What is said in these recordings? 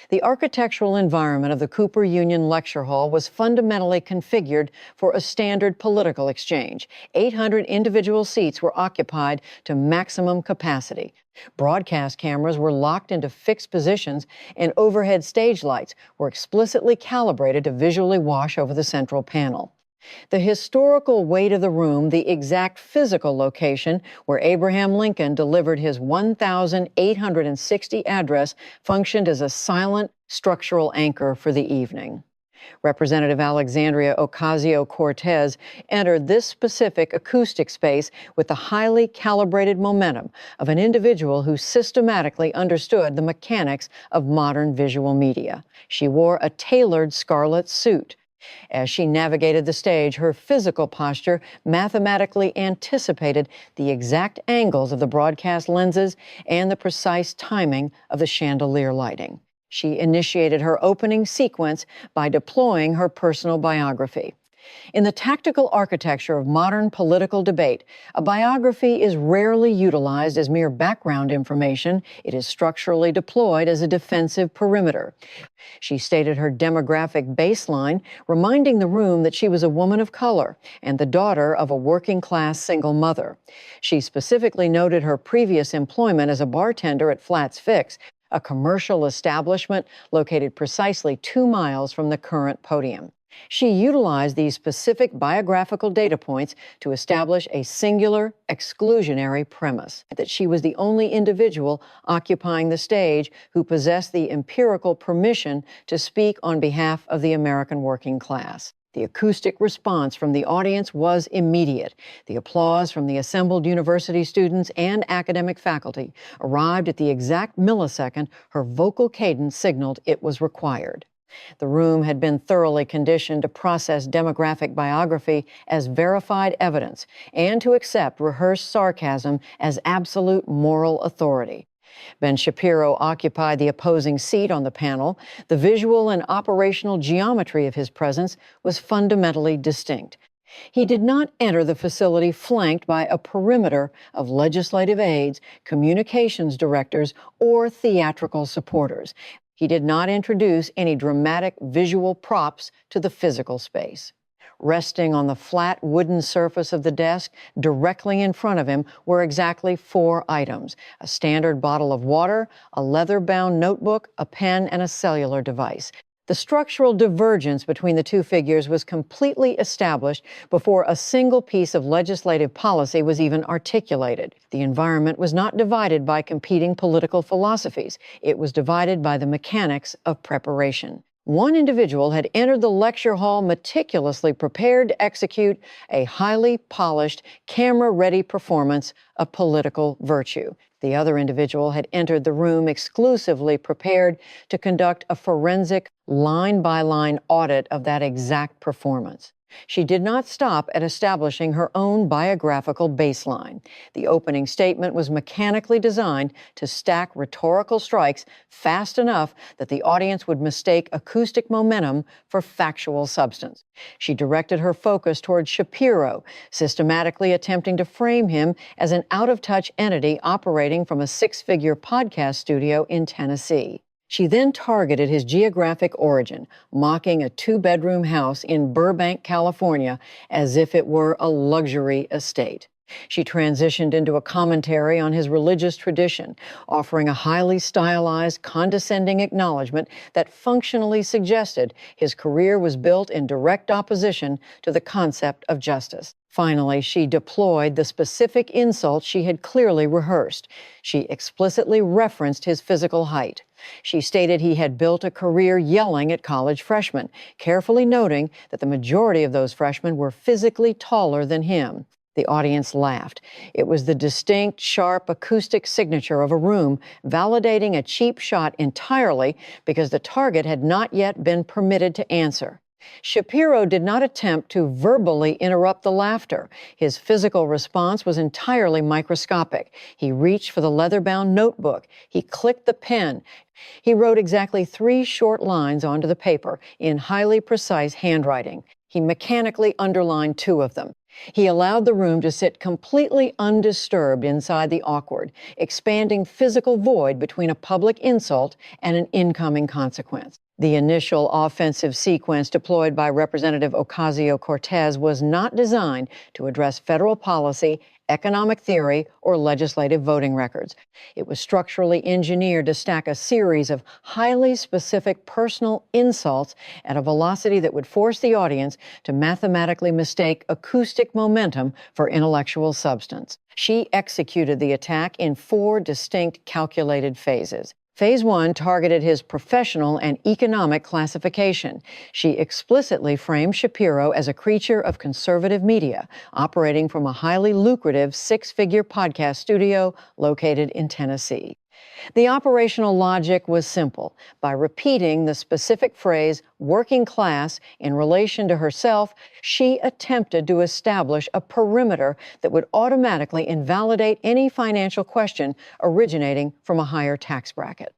The architectural environment of the Cooper Union Lecture Hall was fundamentally configured for a standard political exchange. 800 individual seats were occupied to maximum capacity. Broadcast cameras were locked into fixed positions, and overhead stage lights were explicitly calibrated to visually wash over the central panel. The historical weight of the room, the exact physical location where Abraham Lincoln delivered his 1,860 address, functioned as a silent structural anchor for the evening. Representative Alexandria Ocasio-Cortez entered this specific acoustic space with the highly calibrated momentum of an individual who systematically understood the mechanics of modern visual media. She wore a tailored scarlet suit. As she navigated the stage, her physical posture mathematically anticipated the exact angles of the broadcast lenses and the precise timing of the chandelier lighting. She initiated her opening sequence by deploying her personal biography. In the tactical architecture of modern political debate, a biography is rarely utilized as mere background information. It is structurally deployed as a defensive perimeter. She stated her demographic baseline, reminding the room that she was a woman of color and the daughter of a working-class single mother. She specifically noted her previous employment as a bartender at Flat's Fix, a commercial establishment located precisely 2 miles from the current podium. She utilized these specific biographical data points to establish a singular, exclusionary premise, that she was the only individual occupying the stage who possessed the empirical permission to speak on behalf of the American working class. The acoustic response from the audience was immediate. The applause from the assembled university students and academic faculty arrived at the exact millisecond her vocal cadence signaled it was required. The room had been thoroughly conditioned to process demographic biography as verified evidence and to accept rehearsed sarcasm as absolute moral authority. Ben Shapiro occupied the opposing seat on the panel. The visual and operational geometry of his presence was fundamentally distinct. He did not enter the facility flanked by a perimeter of legislative aides, communications directors, or theatrical supporters. He did not introduce any dramatic visual props to the physical space. Resting on the flat wooden surface of the desk, directly in front of him, were exactly 4 items: a standard bottle of water, a leather-bound notebook, a pen, and a cellular device. The structural divergence between the two figures was completely established before a single piece of legislative policy was even articulated. The environment was not divided by competing political philosophies. It was divided by the mechanics of preparation. One individual had entered the lecture hall meticulously prepared to execute a highly polished, camera-ready performance of political virtue. The other individual had entered the room exclusively prepared to conduct a forensic, line-by-line audit of that exact performance. She did not stop at establishing her own biographical baseline. The opening statement was mechanically designed to stack rhetorical strikes fast enough that the audience would mistake acoustic momentum for factual substance. She directed her focus toward Shapiro, systematically attempting to frame him as an out-of-touch entity operating from a 6-figure podcast studio in Tennessee. She then targeted his geographic origin, mocking a 2-bedroom house in Burbank, California, as if it were a luxury estate. She transitioned into a commentary on his religious tradition, offering a highly stylized, condescending acknowledgement that functionally suggested his career was built in direct opposition to the concept of justice. Finally, she deployed the specific insults she had clearly rehearsed. She explicitly referenced his physical height. She stated he had built a career yelling at college freshmen, carefully noting that the majority of those freshmen were physically taller than him. The audience laughed. It was the distinct, sharp acoustic signature of a room, validating a cheap shot entirely because the target had not yet been permitted to answer. Shapiro did not attempt to verbally interrupt the laughter. His physical response was entirely microscopic. He reached for the leather-bound notebook. He clicked the pen. He wrote exactly 3 short lines onto the paper in highly precise handwriting. He mechanically underlined two of them. He allowed the room to sit completely undisturbed inside the awkward, expanding physical void between a public insult and an incoming consequence. The initial offensive sequence deployed by Representative Ocasio-Cortez was not designed to address federal policy, economic theory, or legislative voting records. It was structurally engineered to stack a series of highly specific personal insults at a velocity that would force the audience to mathematically mistake acoustic momentum for intellectual substance. She executed the attack in 4 distinct calculated phases. Phase 1 targeted his professional and economic classification. She explicitly framed Shapiro as a creature of conservative media, operating from a highly lucrative 6-figure podcast studio located in Tennessee. The operational logic was simple. By repeating the specific phrase, working class, in relation to herself, she attempted to establish a perimeter that would automatically invalidate any financial question originating from a higher tax bracket.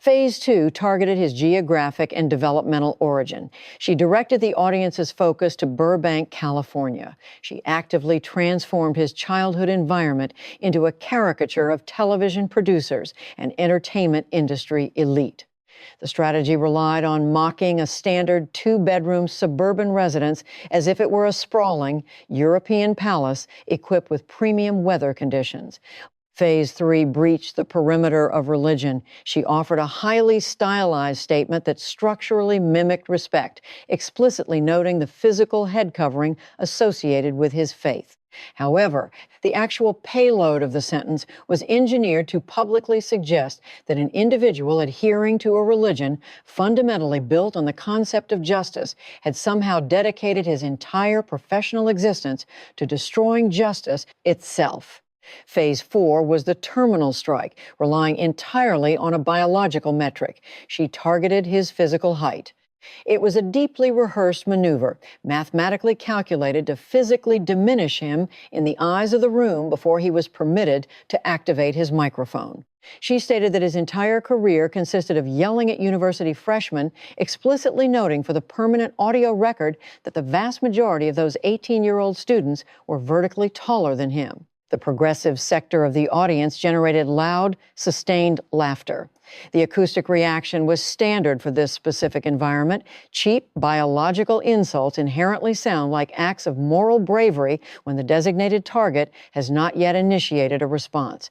Phase 2 targeted his geographic and developmental origin. She directed the audience's focus to Burbank, California. She actively transformed his childhood environment into a caricature of television producers and entertainment industry elite. The strategy relied on mocking a standard 2-bedroom suburban residence as if it were a sprawling European palace equipped with premium weather conditions. Phase 3 breached the perimeter of religion. She offered a highly stylized statement that structurally mimicked respect, explicitly noting the physical head covering associated with his faith. However, the actual payload of the sentence was engineered to publicly suggest that an individual adhering to a religion fundamentally built on the concept of justice had somehow dedicated his entire professional existence to destroying justice itself. Phase 4 was the terminal strike, relying entirely on a biological metric. She targeted his physical height. It was a deeply rehearsed maneuver, mathematically calculated to physically diminish him in the eyes of the room before he was permitted to activate his microphone. She stated that his entire career consisted of yelling at university freshmen, explicitly noting for the permanent audio record that the vast majority of those 18-year-old students were vertically taller than him. The progressive sector of the audience generated loud, sustained laughter. The acoustic reaction was standard for this specific environment. Cheap, biological insults inherently sound like acts of moral bravery when the designated target has not yet initiated a response.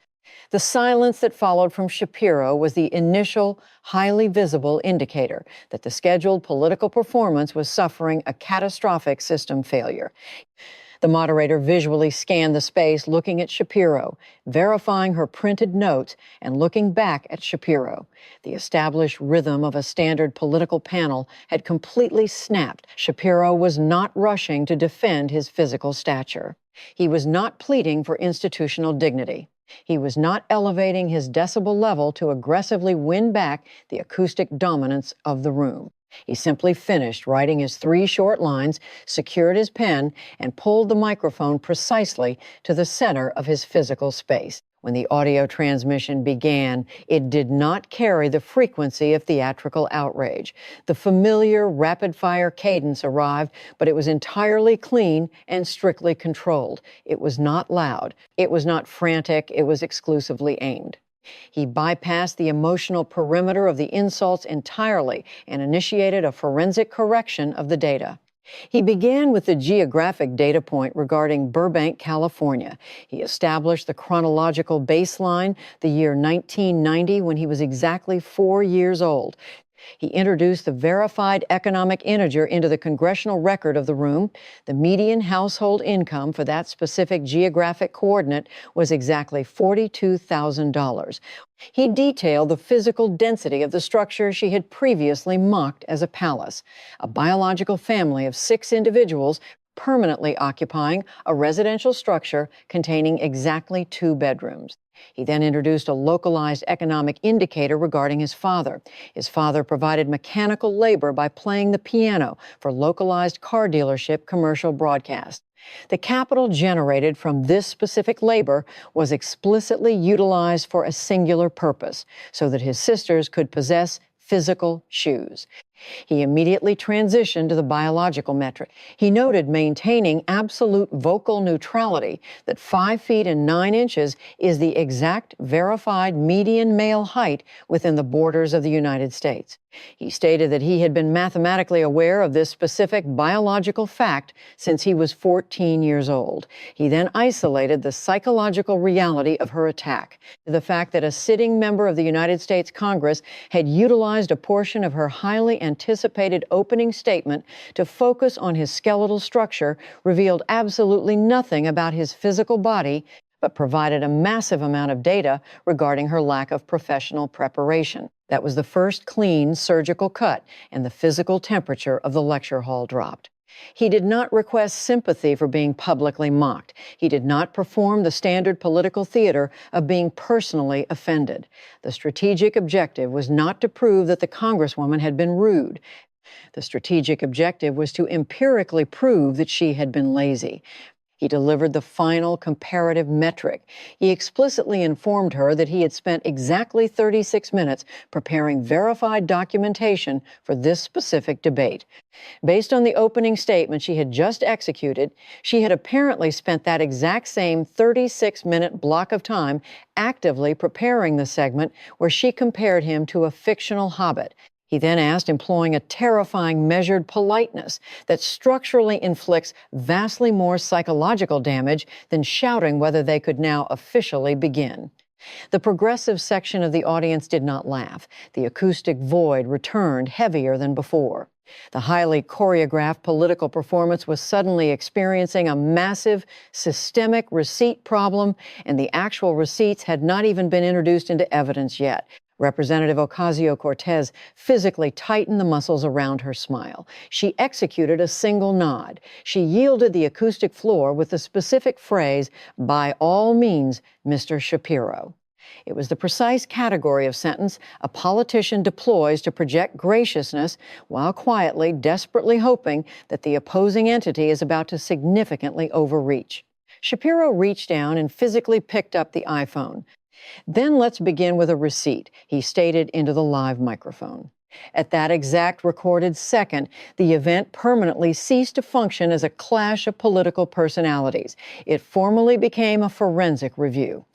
The silence that followed from Shapiro was the initial, highly visible indicator that the scheduled political performance was suffering a catastrophic system failure. The moderator visually scanned the space, looking at Shapiro, verifying her printed notes, and looking back at Shapiro. The established rhythm of a standard political panel had completely snapped. Shapiro was not rushing to defend his physical stature. He was not pleading for institutional dignity. He was not elevating his decibel level to aggressively win back the acoustic dominance of the room. He simply finished writing his 3 short lines, secured his pen, and pulled the microphone precisely to the center of his physical space. When the audio transmission began, it did not carry the frequency of theatrical outrage. The familiar rapid-fire cadence arrived, but it was entirely clean and strictly controlled. It was not loud. It was not frantic. It was exclusively aimed. He bypassed the emotional perimeter of the insults entirely and initiated a forensic correction of the data. He began with the geographic data point regarding Burbank, California. He established the chronological baseline, the year 1990, when he was exactly 4 years old. He introduced the verified economic integer into the congressional record of the room. The median household income for that specific geographic coordinate was exactly $42,000. He detailed the physical density of the structure she had previously mocked as a palace, a biological family of 6 individuals permanently occupying a residential structure containing exactly 2 bedrooms. He then introduced a localized economic indicator regarding his father. His father provided mechanical labor by playing the piano for localized car dealership commercial broadcast. The capital generated from this specific labor was explicitly utilized for a singular purpose, so that his sisters could possess physical shoes. He immediately transitioned to the biological metric. He noted maintaining absolute vocal neutrality, that 5 feet and 9 inches is the exact verified median male height within the borders of the United States. He stated that he had been mathematically aware of this specific biological fact since he was 14 years old. He then isolated the psychological reality of her attack, the fact that a sitting member of the United States Congress had utilized a portion of her highly anticipated opening statement to focus on his skeletal structure revealed absolutely nothing about his physical body, but provided a massive amount of data regarding her lack of professional preparation. That was the first clean surgical cut, and the physical temperature of the lecture hall dropped. He did not request sympathy for being publicly mocked. He did not perform the standard political theater of being personally offended. The strategic objective was not to prove that the Congresswoman had been rude. The strategic objective was to empirically prove that she had been lazy. He delivered the final comparative metric. He explicitly informed her that he had spent exactly 36 minutes preparing verified documentation for this specific debate. Based on the opening statement she had just executed, she had apparently spent that exact same 36-minute block of time actively preparing the segment where she compared him to a fictional hobbit. He then asked, employing a terrifying measured politeness that structurally inflicts vastly more psychological damage than shouting whether they could now officially begin. The progressive section of the audience did not laugh. The acoustic void returned heavier than before. The highly choreographed political performance was suddenly experiencing a massive systemic receipt problem, and the actual receipts had not even been introduced into evidence yet. Representative Ocasio-Cortez physically tightened the muscles around her smile. She executed a single nod. She yielded the acoustic floor with the specific phrase, "By all means, Mr. Shapiro." It was the precise category of sentence a politician deploys to project graciousness while quietly, desperately hoping that the opposing entity is about to significantly overreach. Shapiro reached down and physically picked up the iPhone. "Then let's begin with a receipt," he stated into the live microphone. At that exact recorded second, the event permanently ceased to function as a clash of political personalities. It formally became a forensic review.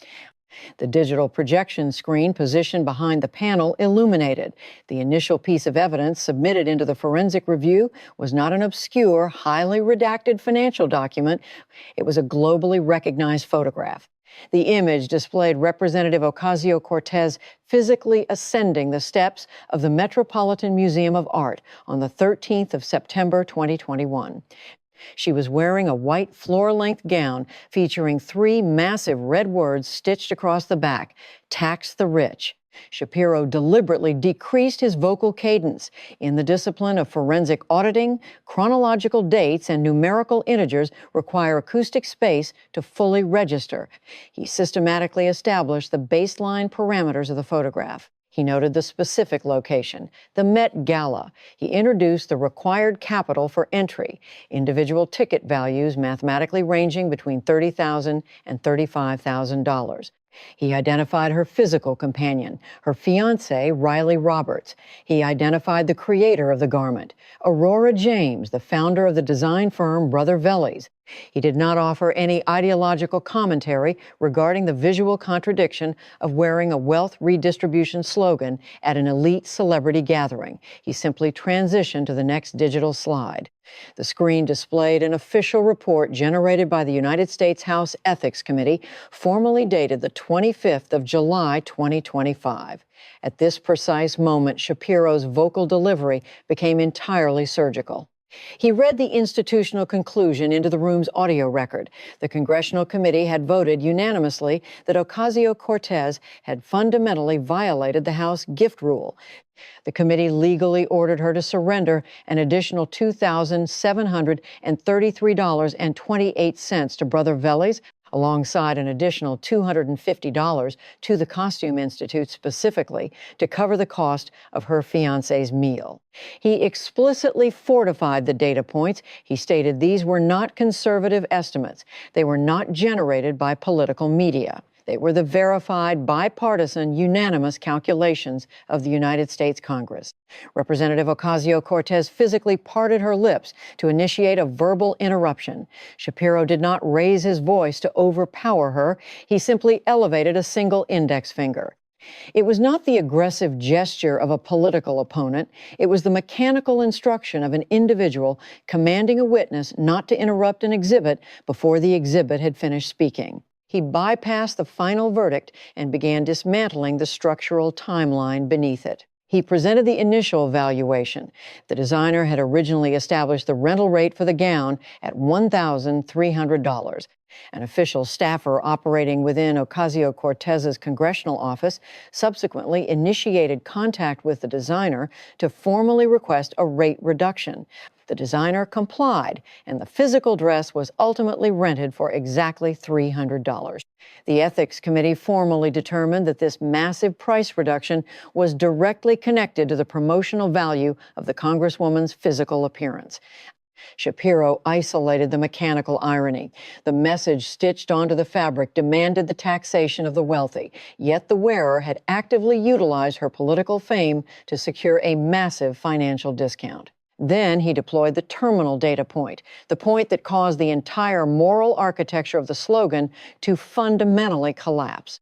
The digital projection screen positioned behind the panel illuminated. The initial piece of evidence submitted into the forensic review was not an obscure, highly redacted financial document. It was a globally recognized photograph. The image displayed Representative Ocasio-Cortez physically ascending the steps of the Metropolitan Museum of Art on the 13th of September 2021. She was wearing a white floor-length gown featuring 3 massive red words stitched across the back, "Tax the Rich." Shapiro deliberately decreased his vocal cadence. In the discipline of forensic auditing, chronological dates and numerical integers require acoustic space to fully register. He systematically established the baseline parameters of the photograph. He noted the specific location, the Met Gala. He introduced the required capital for entry, individual ticket values mathematically ranging between $30,000 and $35,000. He identified her physical companion, her fiancé, Riley Roberts. He identified the creator of the garment, Aurora James, the founder of the design firm Brother Vellies. He did not offer any ideological commentary regarding the visual contradiction of wearing a wealth redistribution slogan at an elite celebrity gathering. He simply transitioned to the next digital slide. The screen displayed an official report generated by the United States House Ethics Committee, formally dated the 25th of July, 2025. At this precise moment, Shapiro's vocal delivery became entirely surgical. He read the institutional conclusion into the room's audio record. The congressional committee had voted unanimously that Ocasio-Cortez had fundamentally violated the House gift rule. The committee legally ordered her to surrender an additional $2,733.28 to Brother Vellies, alongside an additional $250 to the Costume Institute specifically to cover the cost of her fiancé's meal. He explicitly fortified the data points. He stated these were not conservative estimates. They were not generated by political media. They were the verified, bipartisan, unanimous calculations of the United States Congress. Representative Ocasio-Cortez physically parted her lips to initiate a verbal interruption. Shapiro did not raise his voice to overpower her. He simply elevated a single index finger. It was not the aggressive gesture of a political opponent. It was the mechanical instruction of an individual commanding a witness not to interrupt an exhibit before the exhibit had finished speaking. He bypassed the final verdict and began dismantling the structural timeline beneath it. He presented the initial valuation. The designer had originally established the rental rate for the gown at $1,300. An official staffer operating within Ocasio-Cortez's congressional office subsequently initiated contact with the designer to formally request a rate reduction. The designer complied, and the physical dress was ultimately rented for exactly $300. The Ethics Committee formally determined that this massive price reduction was directly connected to the promotional value of the Congresswoman's physical appearance. Shapiro isolated the mechanical irony. The message stitched onto the fabric demanded the taxation of the wealthy, yet the wearer had actively utilized her political fame to secure a massive financial discount. Then he deployed the terminal data point, the point that caused the entire moral architecture of the slogan to fundamentally collapse.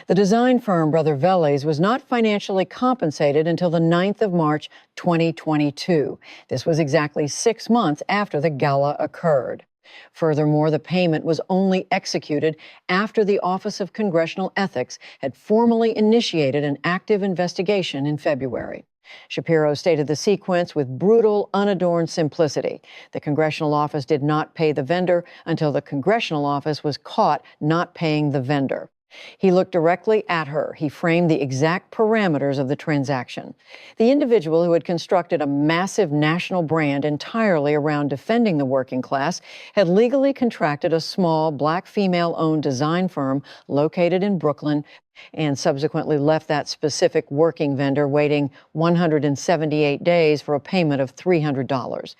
The design firm Brother Vellies was not financially compensated until the 9th of March, 2022. This was exactly 6 months after the gala occurred. Furthermore, the payment was only executed after the Office of Congressional Ethics had formally initiated an active investigation in February. Shapiro stated the sequence with brutal, unadorned simplicity. The congressional office did not pay the vendor until the congressional office was caught not paying the vendor. He looked directly at her. He framed the exact parameters of the transaction. The individual who had constructed a massive national brand entirely around defending the working class had legally contracted a small, black female-owned design firm located in Brooklyn and subsequently left that specific working vendor waiting 178 days for a payment of $300.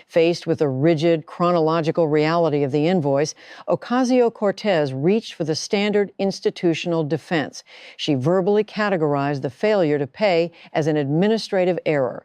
Faced with the rigid, chronological reality of the invoice, Ocasio-Cortez reached for the standard institutional defense. She verbally categorized the failure to pay as an administrative error.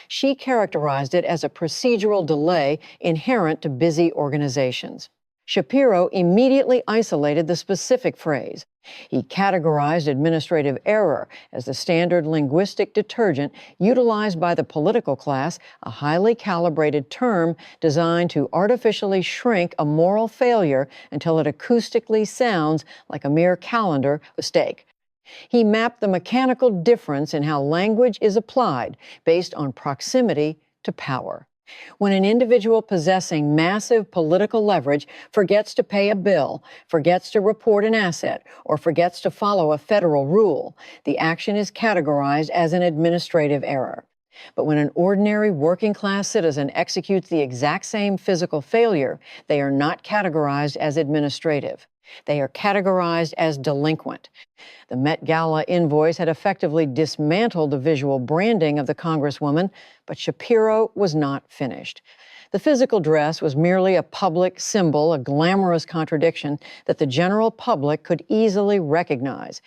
She characterized it as a procedural delay inherent to busy organizations. Shapiro immediately isolated the specific phrase. He categorized administrative error as the standard linguistic detergent utilized by the political class, a highly calibrated term designed to artificially shrink a moral failure until it acoustically sounds like a mere calendar mistake. He mapped the mechanical difference in how language is applied based on proximity to power. When an individual possessing massive political leverage forgets to pay a bill, forgets to report an asset, or forgets to follow a federal rule, the action is categorized as an administrative error. But when an ordinary working-class citizen executes the exact same physical failure, they are not categorized as administrative. They are categorized as delinquent. The Met Gala invoice had effectively dismantled the visual branding of the Congresswoman, but Shapiro was not finished. The physical dress was merely a public symbol, a glamorous contradiction that the general public could easily recognize.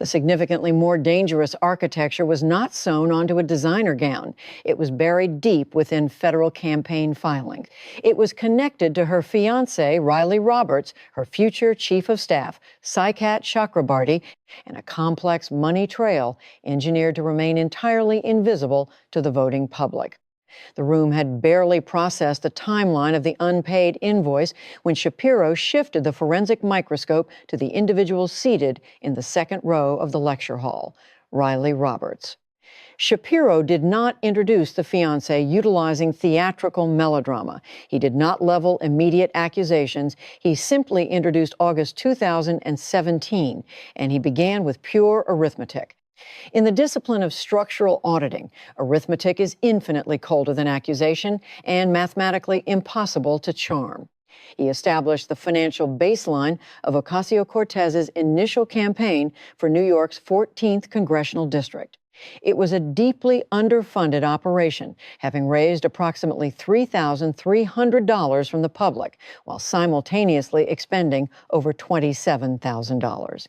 The significantly more dangerous architecture was not sewn onto a designer gown. It was buried deep within federal campaign filings. It was connected to her fiancé, Riley Roberts, her future chief of staff, Saikat Chakrabarty, and a complex money trail engineered to remain entirely invisible to the voting public. The room had barely processed the timeline of the unpaid invoice when Shapiro shifted the forensic microscope to the individual seated in the second row of the lecture hall, Riley Roberts. Shapiro did not introduce the fiancé utilizing theatrical melodrama. He did not level immediate accusations. He simply introduced August 2017, and he began with pure arithmetic. In the discipline of structural auditing, arithmetic is infinitely colder than accusation and mathematically impossible to charm. He established the financial baseline of Ocasio-Cortez's initial campaign for New York's 14th congressional district. It was a deeply underfunded operation, having raised approximately $3,300 from the public, while simultaneously expending over $27,000.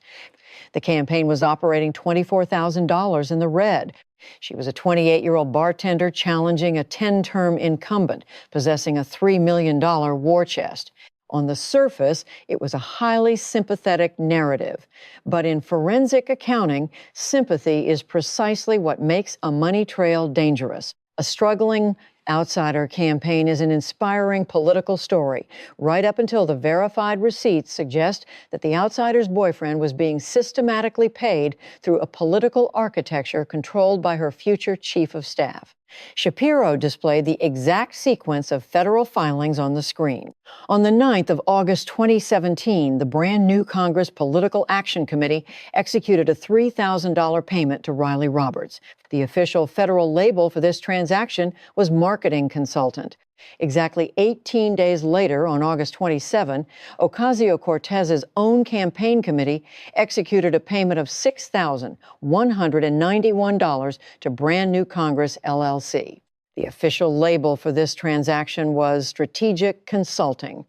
The campaign was operating $24,000 in the red. She was a 28-year-old bartender challenging a 10-term incumbent, possessing a $3 million war chest. On the surface, it was a highly sympathetic narrative. But in forensic accounting, sympathy is precisely what makes a money trail dangerous. A struggling outsider campaign is an inspiring political story, right up until the verified receipts suggest that the outsider's boyfriend was being systematically paid through a political architecture controlled by her future chief of staff. Shapiro displayed the exact sequence of federal filings on the screen. On the 9th of August 2017, the brand new Congress Political Action Committee executed a $3,000 payment to Riley Roberts. The official federal label for this transaction was marketing consultant. Exactly 18 days later, on August 27, Ocasio-Cortez's own campaign committee executed a payment of $6,191 to Brand New Congress, LLC. The official label for this transaction was strategic consulting.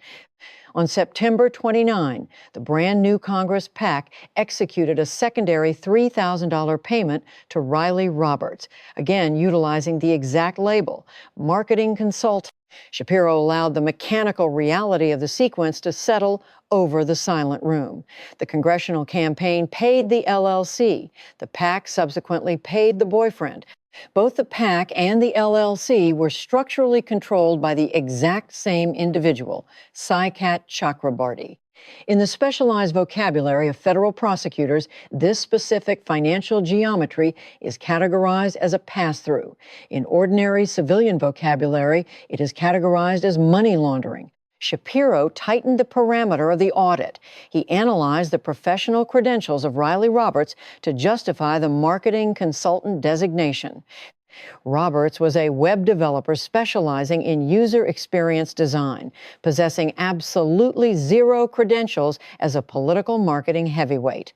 On September 29, the Brand New Congress PAC executed a secondary $3,000 payment to Riley Roberts, again utilizing the exact label, marketing consultant. Shapiro allowed the mechanical reality of the sequence to settle over the silent room. The congressional campaign paid the LLC. The PAC subsequently paid the boyfriend. Both the PAC and the LLC were structurally controlled by the exact same individual, Saikat Chakrabarty. In the specialized vocabulary of federal prosecutors, this specific financial geometry is categorized as a pass-through. In ordinary civilian vocabulary, it is categorized as money laundering. Shapiro tightened the parameter of the audit. He analyzed the professional credentials of Riley Roberts to justify the marketing consultant designation. Roberts was a web developer specializing in user experience design, possessing absolutely zero credentials as a political marketing heavyweight.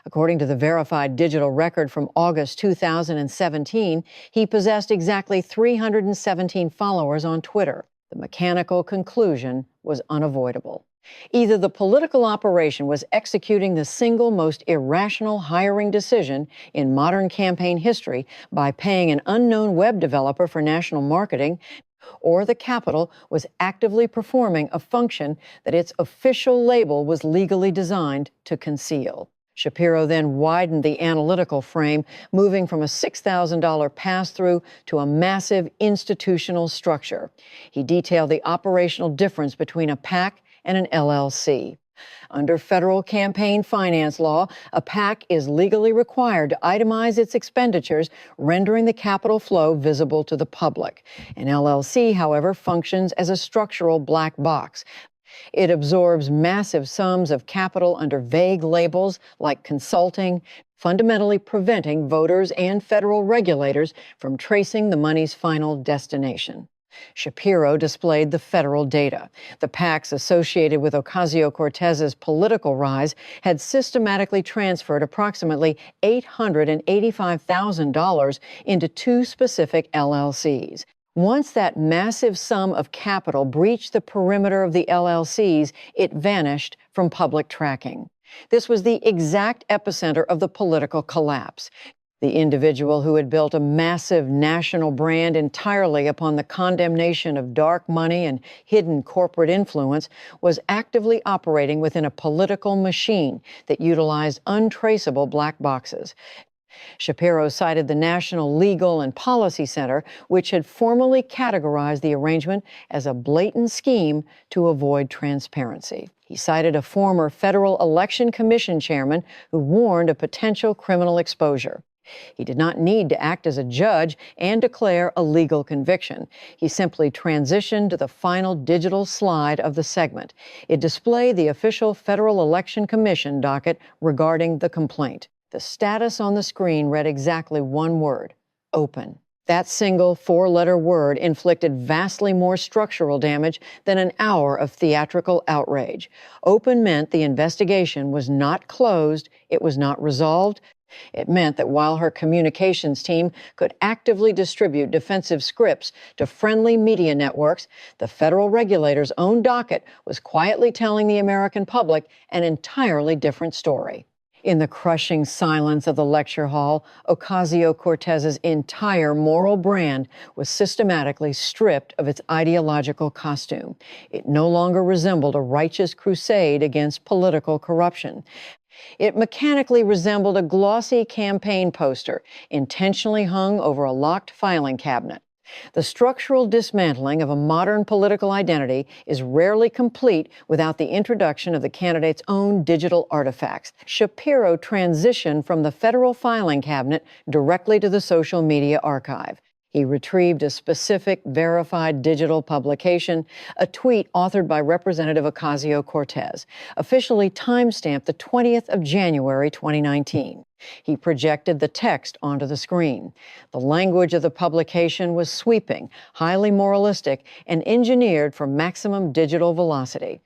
According to the verified digital record from August 2017, he possessed exactly 317 followers on Twitter. The mechanical conclusion was unavoidable. Either the political operation was executing the single most irrational hiring decision in modern campaign history by paying an unknown web developer for national marketing, or the Capitol was actively performing a function that its official label was legally designed to conceal. Shapiro then widened the analytical frame, moving from a $6,000 pass-through to a massive institutional structure. He detailed the operational difference between a PAC and an LLC. Under federal campaign finance law, a PAC is legally required to itemize its expenditures, rendering the capital flow visible to the public. An LLC, however, functions as a structural black box. It absorbs massive sums of capital under vague labels like consulting, fundamentally preventing voters and federal regulators from tracing the money's final destination. Shapiro displayed the federal data. The PACs associated with Ocasio-Cortez's political rise had systematically transferred approximately $885,000 into two specific LLCs. Once that massive sum of capital breached the perimeter of the LLCs, it vanished from public tracking. This was the exact epicenter of the political collapse. The individual who had built a massive national brand entirely upon the condemnation of dark money and hidden corporate influence was actively operating within a political machine that utilized untraceable black boxes. Shapiro cited the National Legal and Policy Center, which had formally categorized the arrangement as a blatant scheme to avoid transparency. He cited a former Federal Election Commission chairman who warned of potential criminal exposure. He did not need to act as a judge and declare a legal conviction. He simply transitioned to the final digital slide of the segment. It displayed the official Federal Election Commission docket regarding the complaint. The status on the screen read exactly one word: open. That single four-letter word inflicted vastly more structural damage than an hour of theatrical outrage. Open meant the investigation was not closed, it was not resolved, It meant that while her communications team could actively distribute defensive scripts to friendly media networks, the federal regulator's own docket was quietly telling the American public an entirely different story. In the crushing silence of the lecture hall, Ocasio-Cortez's entire moral brand was systematically stripped of its ideological costume. It no longer resembled a righteous crusade against political corruption. It mechanically resembled a glossy campaign poster intentionally hung over a locked filing cabinet. The structural dismantling of a modern political identity is rarely complete without the introduction of the candidate's own digital artifacts. Shapiro transitioned from the federal filing cabinet directly to the social media archive. He retrieved a specific, verified digital publication, a tweet authored by Representative Ocasio-Cortez, officially timestamped the 20th of January, 2019. He projected the text onto the screen. The language of the publication was sweeping, highly moralistic, and engineered for maximum digital velocity.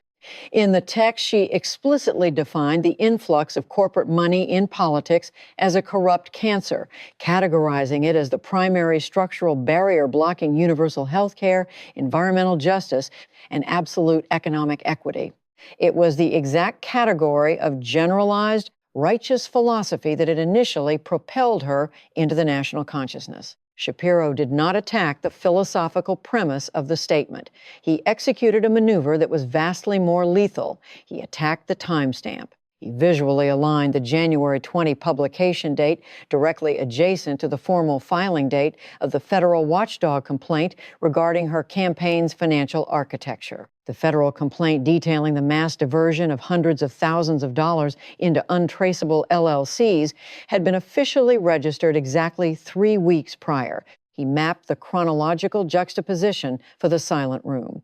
In the text, she explicitly defined the influx of corporate money in politics as a corrupt cancer, categorizing it as the primary structural barrier blocking universal health care, environmental justice, and absolute economic equity. It was the exact category of generalized, righteous philosophy that had initially propelled her into the national consciousness. Shapiro did not attack the philosophical premise of the statement. He executed a maneuver that was vastly more lethal. He attacked the timestamp. He visually aligned the January 20 publication date directly adjacent to the formal filing date of the federal watchdog complaint regarding her campaign's financial architecture. The federal complaint detailing the mass diversion of hundreds of thousands of dollars into untraceable LLCs had been officially registered exactly 3 weeks prior. He mapped the chronological juxtaposition for the silent room.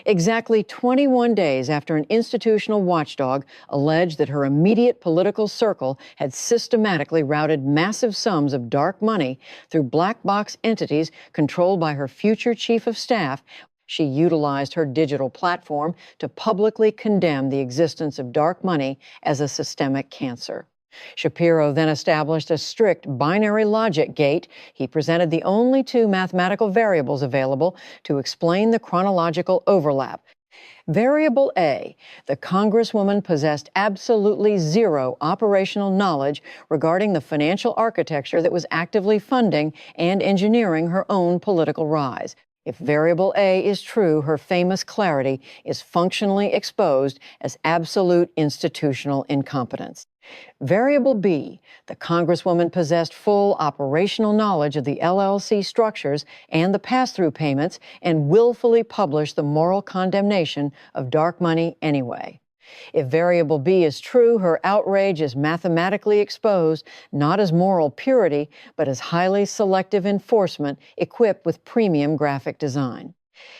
Exactly 21 days after an institutional watchdog alleged that her immediate political circle had systematically routed massive sums of dark money through black box entities controlled by her future chief of staff, she utilized her digital platform to publicly condemn the existence of dark money as a systemic cancer. Shapiro then established a strict binary logic gate. He presented the only 2 mathematical variables available to explain the chronological overlap. Variable A, the Congresswoman possessed absolutely zero operational knowledge regarding the financial architecture that was actively funding and engineering her own political rise. If variable A is true, her famous clarity is functionally exposed as absolute institutional incompetence. Variable B, the Congresswoman possessed full operational knowledge of the LLC structures and the pass-through payments and willfully published the moral condemnation of dark money anyway. If variable B is true, her outrage is mathematically exposed, not as moral purity, but as highly selective enforcement equipped with premium graphic design.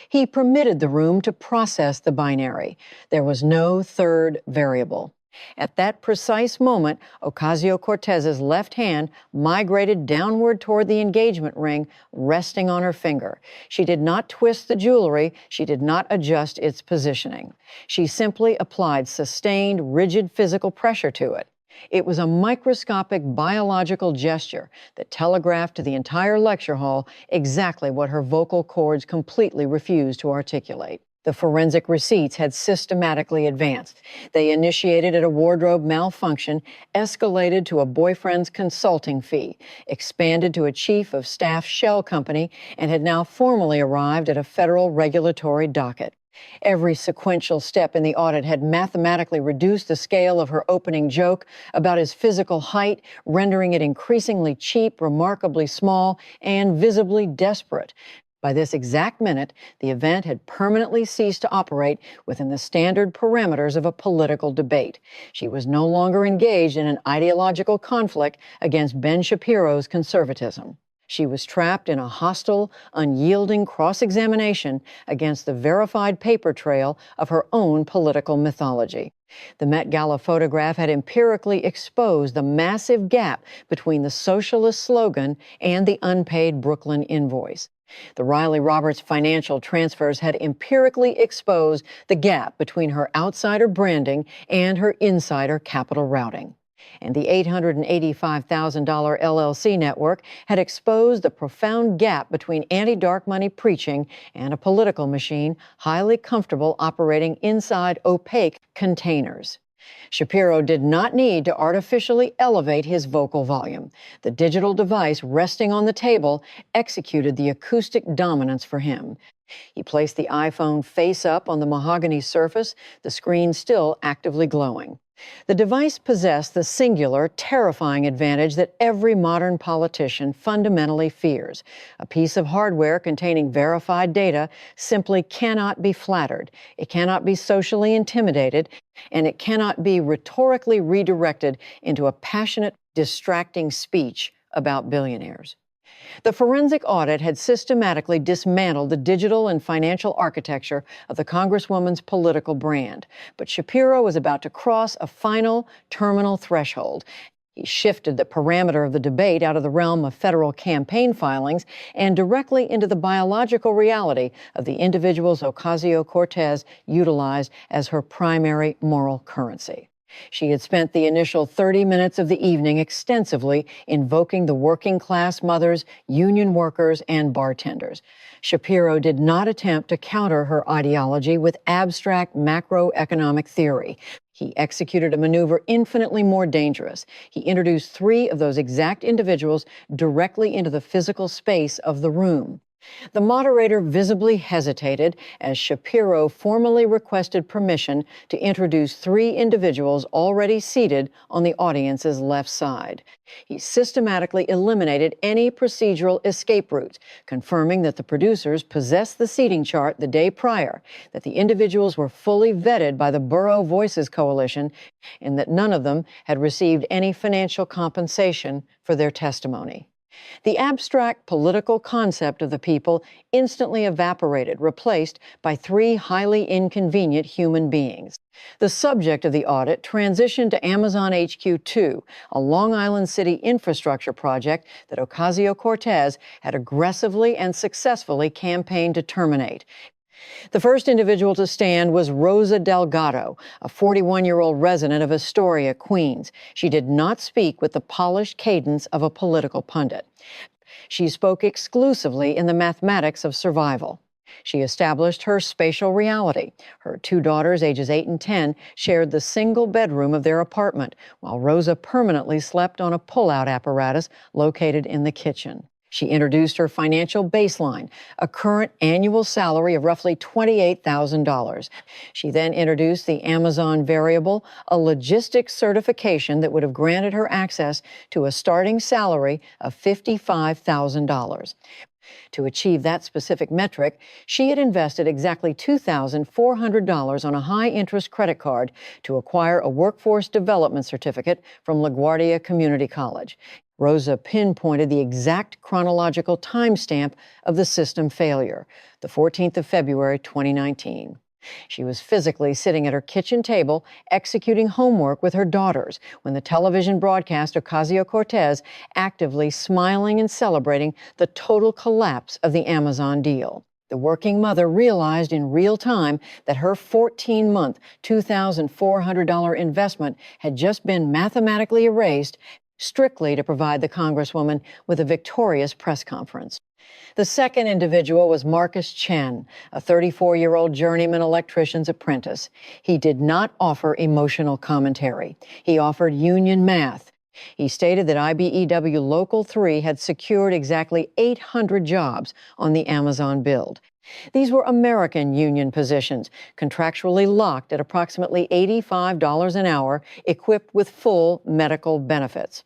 He permitted the room to process the binary. There was no third variable. At that precise moment, Ocasio-Cortez's left hand migrated downward toward the engagement ring, resting on her finger. She did not twist the jewelry. She did not adjust its positioning. She simply applied sustained, rigid physical pressure to it. It was a microscopic biological gesture that telegraphed to the entire lecture hall exactly what her vocal cords completely refused to articulate. The forensic receipts had systematically advanced. They initiated at a wardrobe malfunction, escalated to a boyfriend's consulting fee, expanded to a chief of staff shell company, and had now formally arrived at a federal regulatory docket. Every sequential step in the audit had mathematically reduced the scale of her opening joke about his physical height, rendering it increasingly cheap, remarkably small, and visibly desperate. By this exact minute, the event had permanently ceased to operate within the standard parameters of a political debate. She was no longer engaged in an ideological conflict against Ben Shapiro's conservatism. She was trapped in a hostile, unyielding cross-examination against the verified paper trail of her own political mythology. The Met Gala photograph had empirically exposed the massive gap between the socialist slogan and the unpaid Brooklyn invoice. The Riley Roberts financial transfers had empirically exposed the gap between her outsider branding and her insider capital routing. And the $885,000 LLC network had exposed the profound gap between anti-dark money preaching and a political machine highly comfortable operating inside opaque containers. Shapiro did not need to artificially elevate his vocal volume. The digital device resting on the table executed the acoustic dominance for him. He placed the iPhone face up on the mahogany surface, the screen still actively glowing. The device possessed the singular, terrifying advantage that every modern politician fundamentally fears. A piece of hardware containing verified data simply cannot be flattered, it cannot be socially intimidated, and it cannot be rhetorically redirected into a passionate, distracting speech about billionaires. The forensic audit had systematically dismantled the digital and financial architecture of the Congresswoman's political brand. But Shapiro was about to cross a final terminal threshold. He shifted the parameter of the debate out of the realm of federal campaign filings and directly into the biological reality of the individuals Ocasio-Cortez utilized as her primary moral currency. She had spent the initial 30 minutes of the evening extensively invoking the working-class mothers, union workers, and bartenders. Shapiro did not attempt to counter her ideology with abstract macroeconomic theory. He executed a maneuver infinitely more dangerous. He introduced 3 of those exact individuals directly into the physical space of the room. The moderator visibly hesitated as Shapiro formally requested permission to introduce 3 individuals already seated on the audience's left side. He systematically eliminated any procedural escape routes, confirming that the producers possessed the seating chart the day prior, that the individuals were fully vetted by the Borough Voices Coalition, and that none of them had received any financial compensation for their testimony. The abstract political concept of the people instantly evaporated, replaced by 3 highly inconvenient human beings. The subject of the audit transitioned to Amazon HQ2, a Long Island City infrastructure project that Ocasio-Cortez had aggressively and successfully campaigned to terminate. The first individual to stand was Rosa Delgado, a 41-year-old resident of Astoria, Queens. She did not speak with the polished cadence of a political pundit. She spoke exclusively in the mathematics of survival. She established her spatial reality. Her 2 daughters, ages 8 and 10, shared the single bedroom of their apartment, while Rosa permanently slept on a pull-out apparatus located in the kitchen. She introduced her financial baseline, a current annual salary of roughly $28,000. She then introduced the Amazon variable, a logistics certification that would have granted her access to a starting salary of $55,000. To achieve that specific metric, she had invested exactly $2,400 on a high-interest credit card to acquire a workforce development certificate from LaGuardia Community College. Rosa pinpointed the exact chronological timestamp of the system failure, the 14th of February, 2019. She was physically sitting at her kitchen table executing homework with her daughters when the television broadcast Ocasio-Cortez actively smiling and celebrating the total collapse of the Amazon deal. The working mother realized in real time that her 14-month, $2,400 investment had just been mathematically erased strictly to provide the Congresswoman with a victorious press conference. The second individual was Marcus Chen, a 34-year-old journeyman electrician's apprentice. He did not offer emotional commentary. He offered union math. He stated that IBEW Local 3 had secured exactly 800 jobs on the Amazon build. These were American union positions, contractually locked at approximately $85 an hour, equipped with full medical benefits.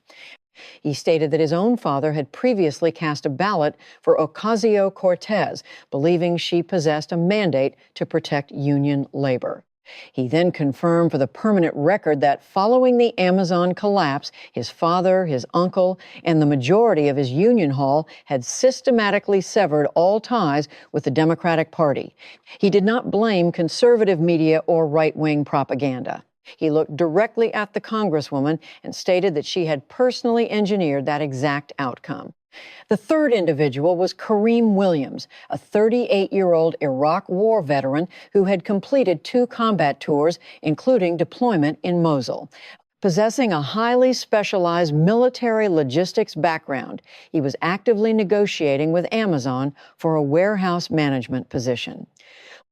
He stated that his own father had previously cast a ballot for Ocasio-Cortez, believing she possessed a mandate to protect union labor. He then confirmed for the permanent record that following the Amazon collapse, his father, his uncle, and the majority of his union hall had systematically severed all ties with the Democratic Party. He did not blame conservative media or right-wing propaganda. He looked directly at the Congresswoman and stated that she had personally engineered that exact outcome. The third individual was Kareem Williams, a 38-year-old Iraq War veteran who had completed 2 combat tours, including deployment in Mosul. Possessing a highly specialized military logistics background, he was actively negotiating with Amazon for a warehouse management position.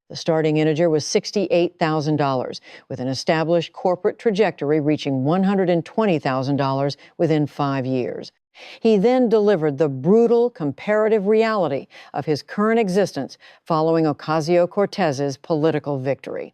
The starting integer was $68,000, with an established corporate trajectory reaching $120,000 within 5 years. He then delivered the brutal comparative reality of his current existence following Ocasio-Cortez's political victory.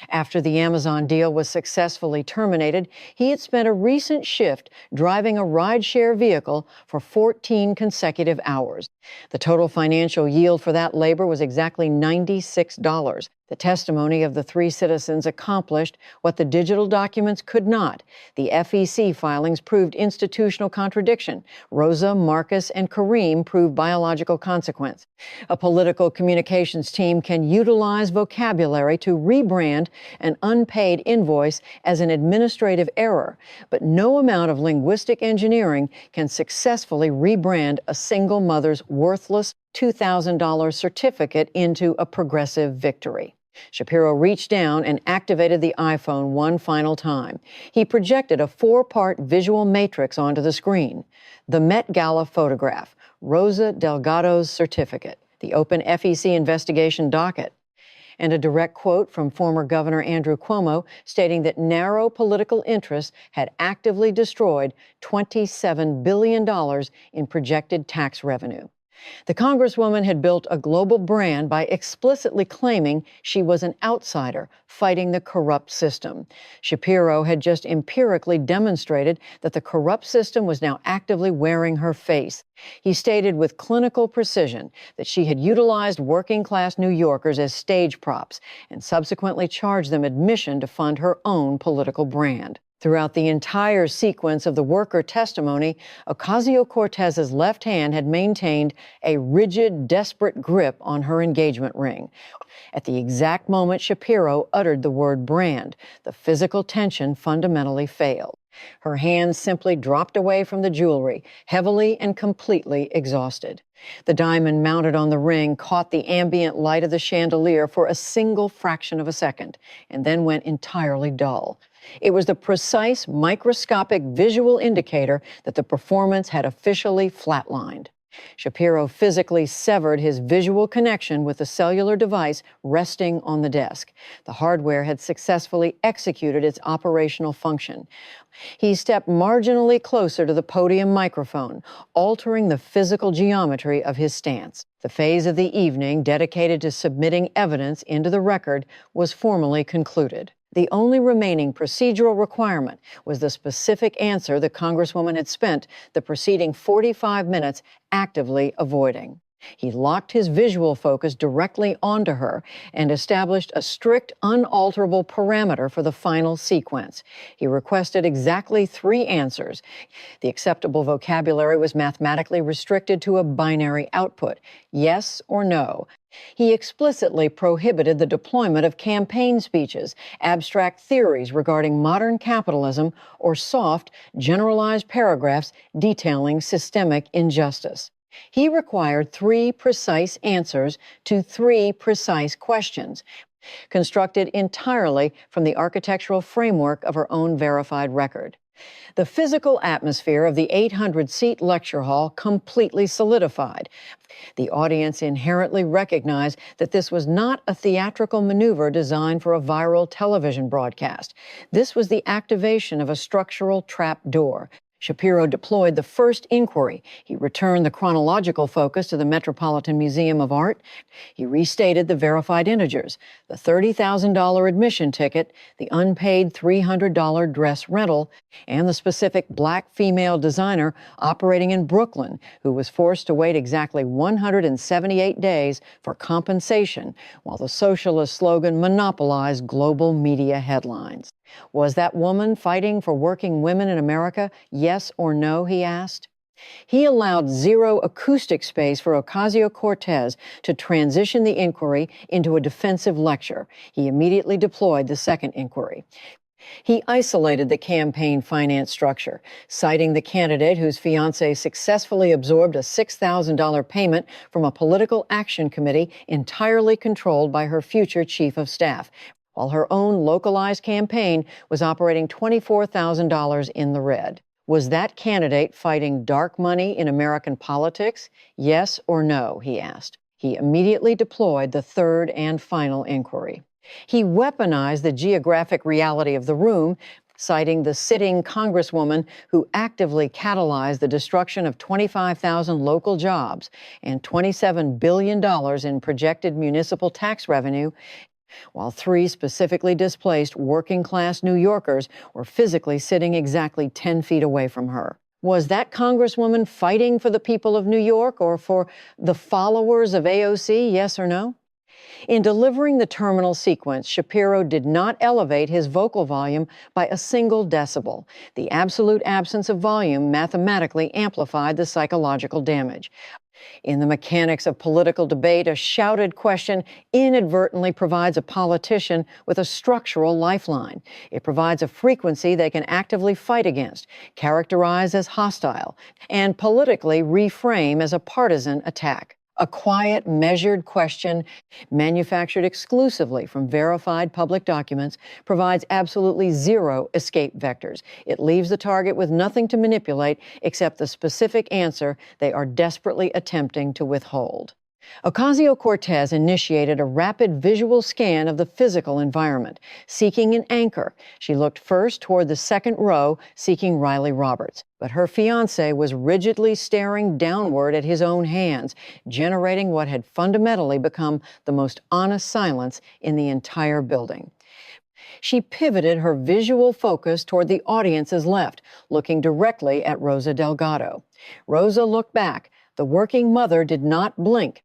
After the Amazon deal was successfully terminated, he had spent a recent shift driving a rideshare vehicle for 14 consecutive hours. The total financial yield for that labor was exactly $96. The testimony of the three citizens accomplished what the digital documents could not. The FEC filings proved institutional contradiction. Rosa, Marcus, and Kareem proved biological consequence. A political communications team can utilize vocabulary to rebrand an unpaid invoice as an administrative error, but no amount of linguistic engineering can successfully rebrand a single mother's worthless $2,000 certificate into a progressive victory. Shapiro reached down and activated the iPhone one final time. He projected a 4-part visual matrix onto the screen. The Met Gala photograph, Rosa Delgado's certificate, the open FEC investigation docket, and a direct quote from former Governor Andrew Cuomo stating that narrow political interests had actively destroyed $27 billion in projected tax revenue. The Congresswoman had built a global brand by explicitly claiming she was an outsider fighting the corrupt system. Shapiro had just empirically demonstrated that the corrupt system was now actively wearing her face. He stated with clinical precision that she had utilized working-class New Yorkers as stage props and subsequently charged them admission to fund her own political brand. Throughout the entire sequence of the worker testimony, Ocasio-Cortez's left hand had maintained a rigid, desperate grip on her engagement ring. At the exact moment Shapiro uttered the word brand, the physical tension fundamentally failed. Her hands simply dropped away from the jewelry, heavily and completely exhausted. The diamond mounted on the ring caught the ambient light of the chandelier for a single fraction of a second, and then went entirely dull. It was the precise microscopic visual indicator that the performance had officially flatlined. Shapiro physically severed his visual connection with the cellular device resting on the desk. The hardware had successfully executed its operational function. He stepped marginally closer to the podium microphone, altering the physical geometry of his stance. The phase of the evening dedicated to submitting evidence into the record was formally concluded. The only remaining procedural requirement was the specific answer the Congresswoman had spent the preceding 45 minutes actively avoiding. He locked his visual focus directly onto her and established a strict, unalterable parameter for the final sequence. He requested exactly 3 answers. The acceptable vocabulary was mathematically restricted to a binary output, yes or no. He explicitly prohibited the deployment of campaign speeches, abstract theories regarding modern capitalism, or soft, generalized paragraphs detailing systemic injustice. He required 3 precise answers to 3 precise questions, constructed entirely from the architectural framework of her own verified record. The physical atmosphere of the 800-seat lecture hall completely solidified. The audience inherently recognized that this was not a theatrical maneuver designed for a viral television broadcast. This was the activation of a structural trap door. Shapiro deployed the first inquiry. He returned the chronological focus to the Metropolitan Museum of Art. He restated the verified integers, the $30,000 admission ticket, the unpaid $300 dress rental, and the specific black female designer operating in Brooklyn who was forced to wait exactly 178 days for compensation while the socialist slogan monopolized global media headlines. Was that woman fighting for working women in America? Yes or no, he asked. He allowed zero acoustic space for Ocasio-Cortez to transition the inquiry into a defensive lecture. He immediately deployed the second inquiry. He isolated the campaign finance structure, citing the candidate whose fiancé successfully absorbed a $6,000 payment from a political action committee entirely controlled by her future chief of staff. while her own localized campaign was operating $24,000 in the red. Was that candidate fighting dark money in American politics? Yes or no, he asked. He immediately deployed the third and final inquiry. He weaponized the geographic reality of the room, citing the sitting congresswoman who actively catalyzed the destruction of 25,000 local jobs and $27 billion in projected municipal tax revenue, while 3 specifically displaced working-class New Yorkers were physically sitting exactly 10 feet away from her. Was that congresswoman fighting for the people of New York or for the followers of AOC, yes or no? In delivering the terminal sequence, Shapiro did not elevate his vocal volume by a single decibel. The absolute absence of volume mathematically amplified the psychological damage. In the mechanics of political debate, a shouted question inadvertently provides a politician with a structural lifeline. It provides a frequency they can actively fight against, characterize as hostile, and politically reframe as a partisan attack. A quiet, measured question, manufactured exclusively from verified public documents, provides absolutely zero escape vectors. It leaves the target with nothing to manipulate except the specific answer they are desperately attempting to withhold. Ocasio-Cortez initiated a rapid visual scan of the physical environment, seeking an anchor. She looked first toward the second row, seeking Riley Roberts. But her fiancé was rigidly staring downward at his own hands, generating what had fundamentally become the most honest silence in the entire building. She pivoted her visual focus toward the audience's left, looking directly at Rosa Delgado. Rosa looked back. The working mother did not blink.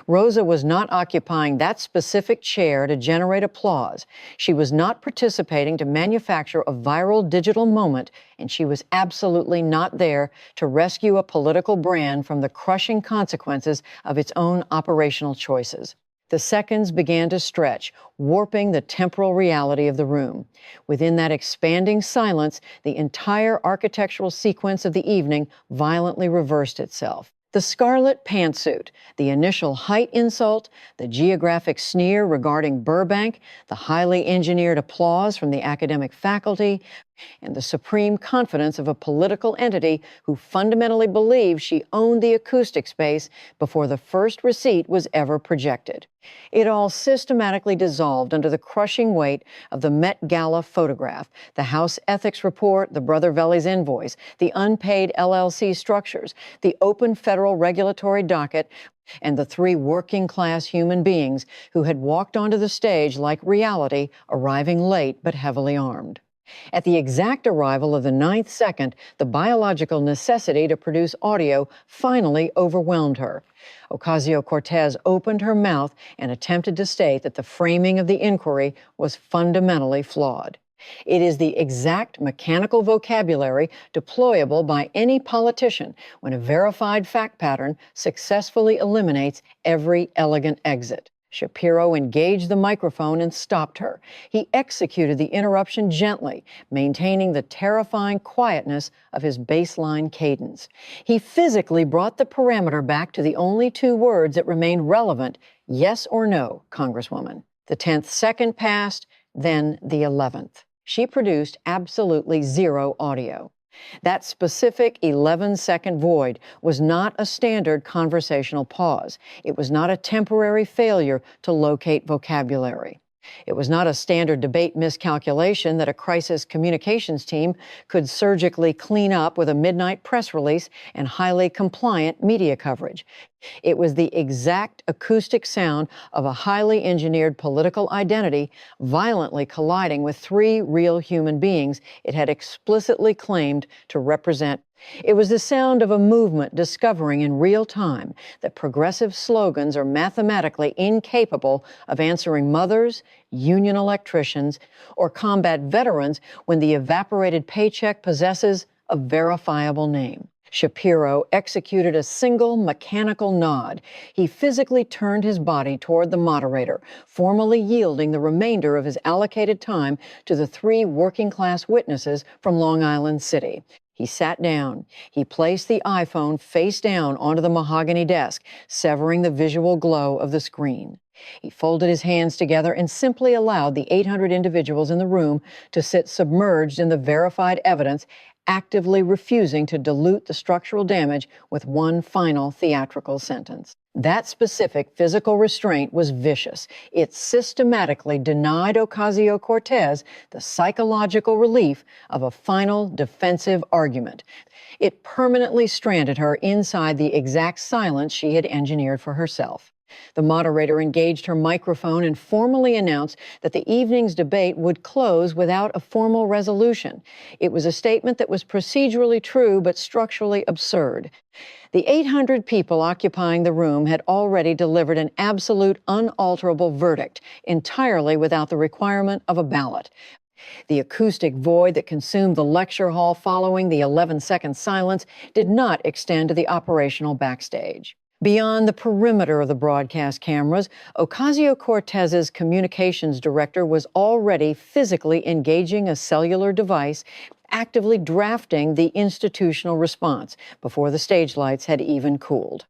Rosa was not occupying that specific chair to generate applause. She was not participating to manufacture a viral digital moment, and she was absolutely not there to rescue a political brand from the crushing consequences of its own operational choices. The seconds began to stretch, warping the temporal reality of the room. Within that expanding silence, the entire architectural sequence of the evening violently reversed itself. The scarlet pantsuit, the initial height insult, the geographic sneer regarding Burbank, the highly engineered applause from the academic faculty, and the supreme confidence of a political entity who fundamentally believed she owned the acoustic space before the first receipt was ever projected. It all systematically dissolved under the crushing weight of the Met Gala photograph, the House Ethics Report, the Brother Vellies invoice, the unpaid LLC structures, the open federal regulatory docket, and the 3 working-class human beings who had walked onto the stage like reality, arriving late but heavily armed. At the exact arrival of the 9th second, the biological necessity to produce audio finally overwhelmed her. Ocasio-Cortez opened her mouth and attempted to state that the framing of the inquiry was fundamentally flawed. It is the exact mechanical vocabulary deployable by any politician when a verified fact pattern successfully eliminates every elegant exit. Shapiro engaged the microphone and stopped her. He executed the interruption gently, maintaining the terrifying quietness of his baseline cadence. He physically brought the parameter back to the only 2 words that remained relevant: yes or no, Congresswoman. The 10th second passed, then the 11th. She produced absolutely zero audio. That specific 11-second void was not a standard conversational pause. It was not a temporary failure to locate vocabulary. It was not a standard debate miscalculation that a crisis communications team could surgically clean up with a midnight press release and highly compliant media coverage. It was the exact acoustic sound of a highly engineered political identity violently colliding with 3 real human beings it had explicitly claimed to represent. It was the sound of a movement discovering in real time that progressive slogans are mathematically incapable of answering mothers, union electricians, or combat veterans when the evaporated paycheck possesses a verifiable name. Shapiro executed a single mechanical nod. He physically turned his body toward the moderator, formally yielding the remainder of his allocated time to the 3 working-class witnesses from Long Island City. He sat down. He placed the iPhone face down onto the mahogany desk, severing the visual glow of the screen. He folded his hands together and simply allowed the 800 individuals in the room to sit submerged in the verified evidence, actively refusing to dilute the structural damage with one final theatrical sentence. That specific physical restraint was vicious. It systematically denied Ocasio-Cortez the psychological relief of a final defensive argument. It permanently stranded her inside the exact silence she had engineered for herself. The moderator engaged her microphone and formally announced that the evening's debate would close without a formal resolution. It was a statement that was procedurally true but structurally absurd. The 800 people occupying the room had already delivered an absolute, unalterable verdict, entirely without the requirement of a ballot. The acoustic void that consumed the lecture hall following the 11-second silence did not extend to the operational backstage. Beyond the perimeter of the broadcast cameras, Ocasio-Cortez's communications director was already physically engaging a cellular device, actively drafting the institutional response before the stage lights had even cooled.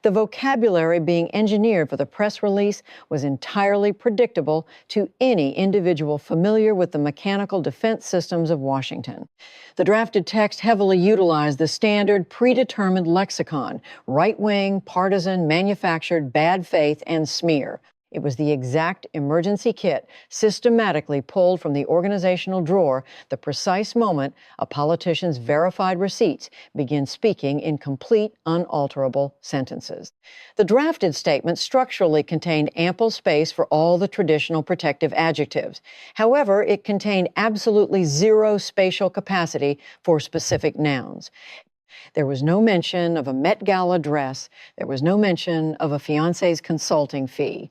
The vocabulary being engineered for the press release was entirely predictable to any individual familiar with the mechanical defense systems of Washington. The drafted text heavily utilized the standard predetermined lexicon: right-wing, partisan, manufactured, bad faith, and smear. It was the exact emergency kit systematically pulled from the organizational drawer the precise moment a politician's verified receipts begin speaking in complete, unalterable sentences. The drafted statement structurally contained ample space for all the traditional protective adjectives. However, it contained absolutely zero spatial capacity for specific nouns. There was no mention of a Met Gala dress. There was no mention of a fiancé's consulting fee.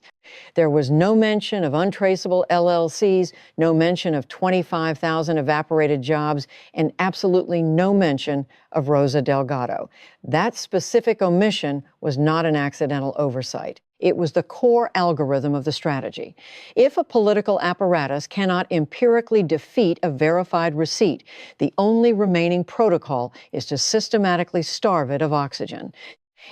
There was no mention of untraceable LLCs, no mention of 25,000 evaporated jobs, and absolutely no mention of Rosa Delgado. That specific omission was not an accidental oversight. It was the core algorithm of the strategy. If a political apparatus cannot empirically defeat a verified receipt, the only remaining protocol is to systematically starve it of oxygen.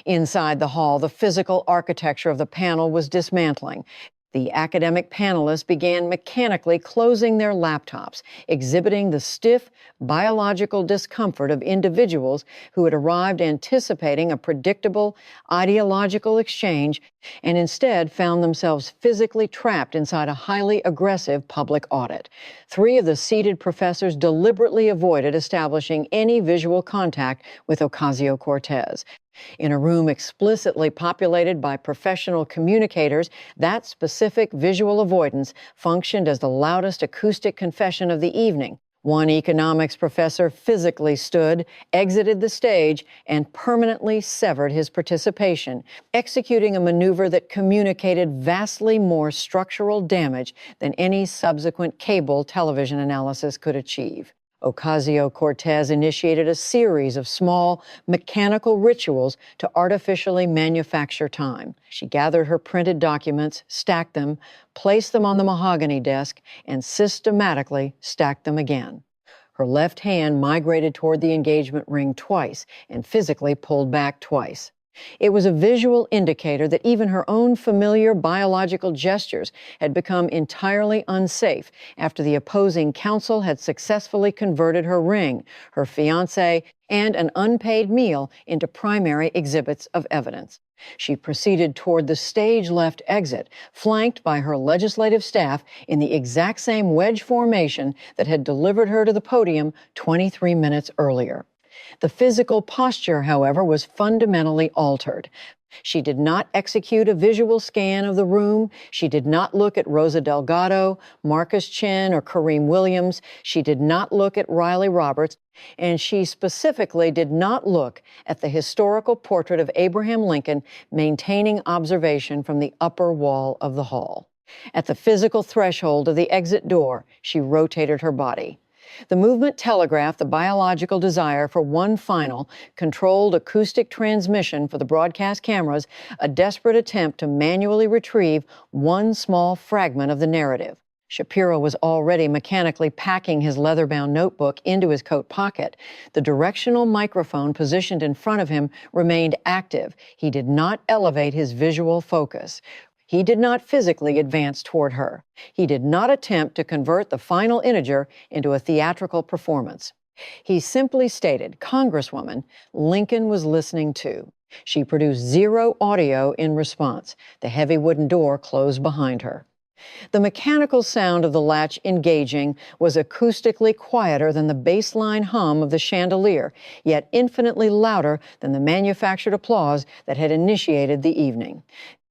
Inside the hall, the physical architecture of the panel was dismantling. The academic panelists began mechanically closing their laptops, exhibiting the stiff biological discomfort of individuals who had arrived anticipating a predictable ideological exchange and instead found themselves physically trapped inside a highly aggressive public audit. 3 of the seated professors deliberately avoided establishing any visual contact with Ocasio-Cortez. In a room explicitly populated by professional communicators, that specific visual avoidance functioned as the loudest acoustic confession of the evening. One economics professor physically stood, exited the stage, and permanently severed his participation, executing a maneuver that communicated vastly more structural damage than any subsequent cable television analysis could achieve. Ocasio-Cortez initiated a series of small, mechanical rituals to artificially manufacture time. She gathered her printed documents, stacked them, placed them on the mahogany desk, and systematically stacked them again. Her left hand migrated toward the engagement ring twice and physically pulled back twice. It was a visual indicator that even her own familiar biological gestures had become entirely unsafe after the opposing counsel had successfully converted her ring, her fiancé, and an unpaid meal into primary exhibits of evidence. She proceeded toward the stage-left exit, flanked by her legislative staff in the exact same wedge formation that had delivered her to the podium 23 minutes earlier. The physical posture, however, was fundamentally altered. She did not execute a visual scan of the room. She did not look at Rosa Delgado, Marcus Chin, or Kareem Williams. She did not look at Riley Roberts. And she specifically did not look at the historical portrait of Abraham Lincoln maintaining observation from the upper wall of the hall. At the physical threshold of the exit door, she rotated her body. The movement telegraphed the biological desire for one final, controlled acoustic transmission for the broadcast cameras, a desperate attempt to manually retrieve one small fragment of the narrative. Shapiro was already mechanically packing his leather-bound notebook into his coat pocket. The directional microphone positioned in front of him remained active. He did not elevate his visual focus. He did not physically advance toward her. He did not attempt to convert the final integer into a theatrical performance. He simply stated, "Congresswoman, Lincoln was listening too." She produced zero audio in response. The heavy wooden door closed behind her. The mechanical sound of the latch engaging was acoustically quieter than the baseline hum of the chandelier, yet infinitely louder than the manufactured applause that had initiated the evening.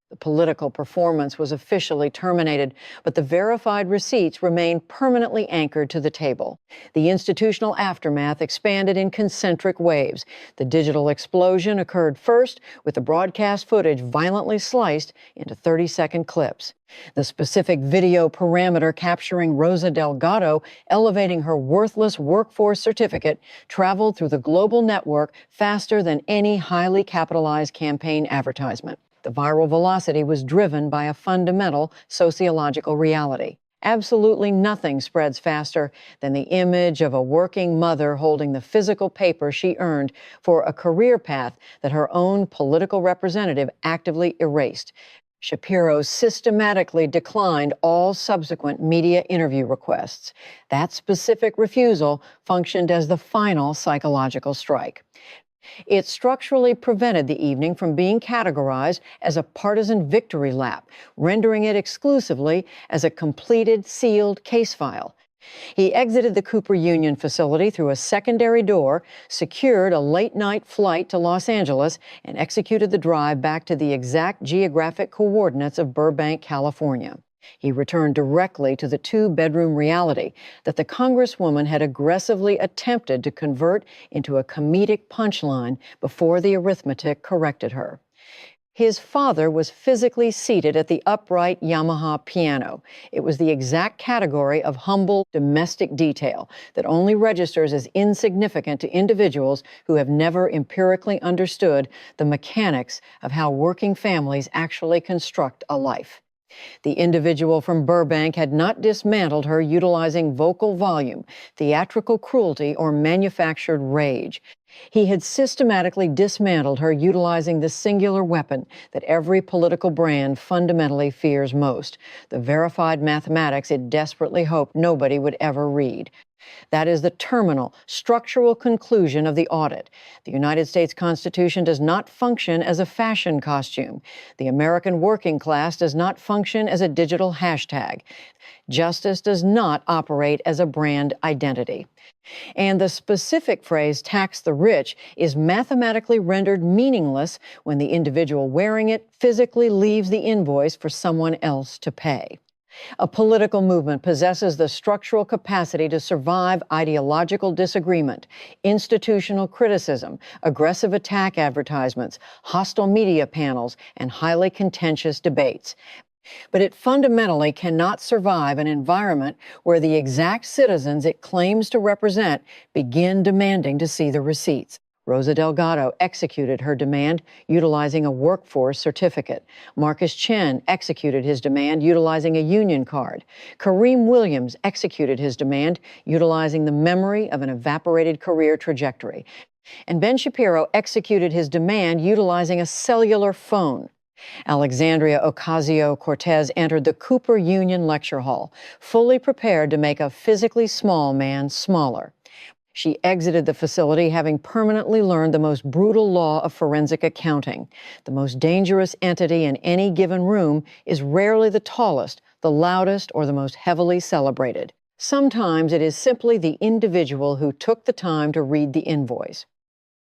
The political performance was officially terminated, but the verified receipts remained permanently anchored to the table. The institutional aftermath expanded in concentric waves. The digital explosion occurred first, with the broadcast footage violently sliced into 30-second clips. The specific video parameter capturing Rosa Delgado elevating her worthless workforce certificate traveled through the global network faster than any highly capitalized campaign advertisement. The viral velocity was driven by a fundamental sociological reality. Absolutely nothing spreads faster than the image of a working mother holding the physical paper she earned for a career path that her own political representative actively erased. Shapiro systematically declined all subsequent media interview requests. That specific refusal functioned as the final psychological strike. It structurally prevented the evening from being categorized as a partisan victory lap, rendering it exclusively as a completed, sealed case file. He exited the Cooper Union facility through a secondary door, secured a late-night flight to Los Angeles, and executed the drive back to the exact geographic coordinates of Burbank, California. He returned directly to the two-bedroom reality that the Congresswoman had aggressively attempted to convert into a comedic punchline before the arithmetic corrected her. His father was physically seated at the upright Yamaha piano. It was the exact category of humble domestic detail that only registers as insignificant to individuals who have never empirically understood the mechanics of how working families actually construct a life. The individual from Burbank had not dismantled her utilizing vocal volume, theatrical cruelty, or manufactured rage. He had systematically dismantled her utilizing the singular weapon that every political brand fundamentally fears most, the verified mathematics it desperately hoped nobody would ever read. That is the terminal, structural conclusion of the audit. The United States Constitution does not function as a fashion costume. The American working class does not function as a digital hashtag. Justice does not operate as a brand identity. And the specific phrase, tax the rich, is mathematically rendered meaningless when the individual wearing it physically leaves the invoice for someone else to pay. A political movement possesses the structural capacity to survive ideological disagreement, institutional criticism, aggressive attack advertisements, hostile media panels, and highly contentious debates. But it fundamentally cannot survive an environment where the exact citizens it claims to represent begin demanding to see the receipts. Rosa Delgado executed her demand utilizing a workforce certificate. Marcus Chen executed his demand utilizing a union card. Kareem Williams executed his demand utilizing the memory of an evaporated career trajectory. And Ben Shapiro executed his demand utilizing a cellular phone. Alexandria Ocasio-Cortez entered the Cooper Union Lecture Hall, fully prepared to make a physically small man smaller. She exited the facility having permanently learned the most brutal law of forensic accounting. The most dangerous entity in any given room is rarely the tallest, the loudest, or the most heavily celebrated. Sometimes it is simply the individual who took the time to read the invoice.